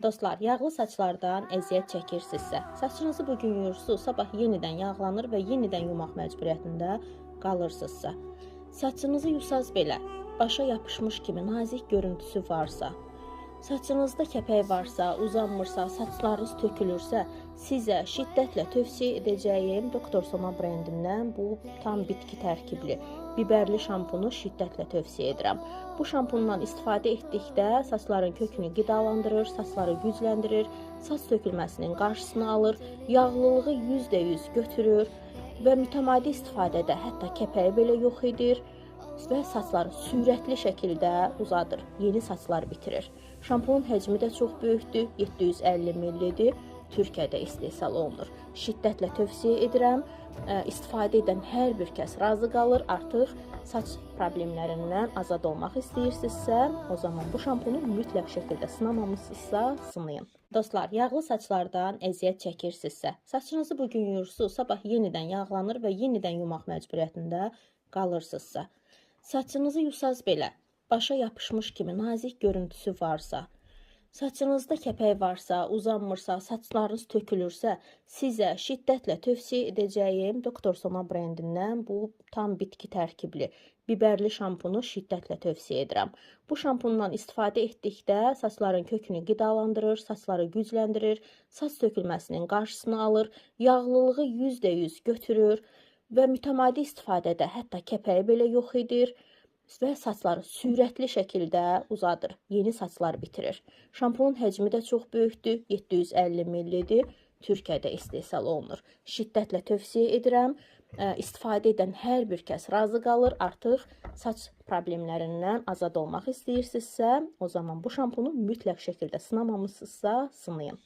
Dostlar, yağlı saçlardan əziyyət çəkirsinizsə, saçınızı bugün yuyursunuz, sabah yenidən yağlanır və yenidən yumaq məcburiyyətində qalırsınızsa, saçınızı yusaz belə, başa yapışmış kimi nazik görüntüsü varsa, saçınızda kəpək varsa, uzanmırsa, saçlarınız tökülürsə, sizə şiddətlə tövsiyə edəcəyim Doktor Soma brendindən bu tam bitki tərkibli biberli şampunu şiddətlə tövsiyə edirəm. Bu şampundan istifadə etdikdə saçların kökünü qidalandırır, saçları gücləndirir, saç tökülməsinin qarşısını alır, yağlılığı %100 götürür və mütəmadi istifadədə hətta kəpəyi belə yox edir və saçları sürətli şəkildə uzadır, yeni saçlar bitirir. Şampunun həcmi də çox böyükdür, 750 ml-dir. Türkiyədə istehsal olunur. Şiddətlə tövsiyə edirəm. İstifadə edən hər bir kəs razı qalır. Artıq saç problemlərindən azad olmaq istəyirsinizsə, o zaman bu şampunu mütləq şəkildə sınamamısınızsa, sınayın. Dostlar, yağlı saçlardan əziyyət çəkirsinizsə, saçınızı bugün yuyursunuz, sabah yenidən yağlanır və yenidən yumaq məcburiyyətində qalırsınızsa, saçınızı yusaz belə, başa yapışmış kimi nazik görüntüsü varsa, saçınızda kəpək varsa, uzanmırsa, saçlarınız tökülürsə, sizə şiddətlə tövsiyə edəcəyim Doktor Soma brendindən bu tam bitki tərkibli biberli şampunu şiddətlə tövsiyə edirəm. Bu şampundan istifadə etdikdə saçların kökünü qidalandırır, saçları gücləndirir, saç tökülməsinin qarşısını alır, yağlılığı %100 götürür və mütəmadi istifadədə hətta kəpəyi belə yox edir və saçları sürətli şəkildə uzadır, yeni saçlar bitirir. Şampunun həcmi də çox böyükdür, 750 ml-dir. Türkiyədə istehsal olunur. Şiddətlə tövsiyə edirəm. İstifadə edən hər bir kəs razı qalır. Artıq saç problemlərindən azad olmaq istəyirsinizsə, o zaman bu şampunu mütləq şəkildə sınamamısınızsa, sınayın.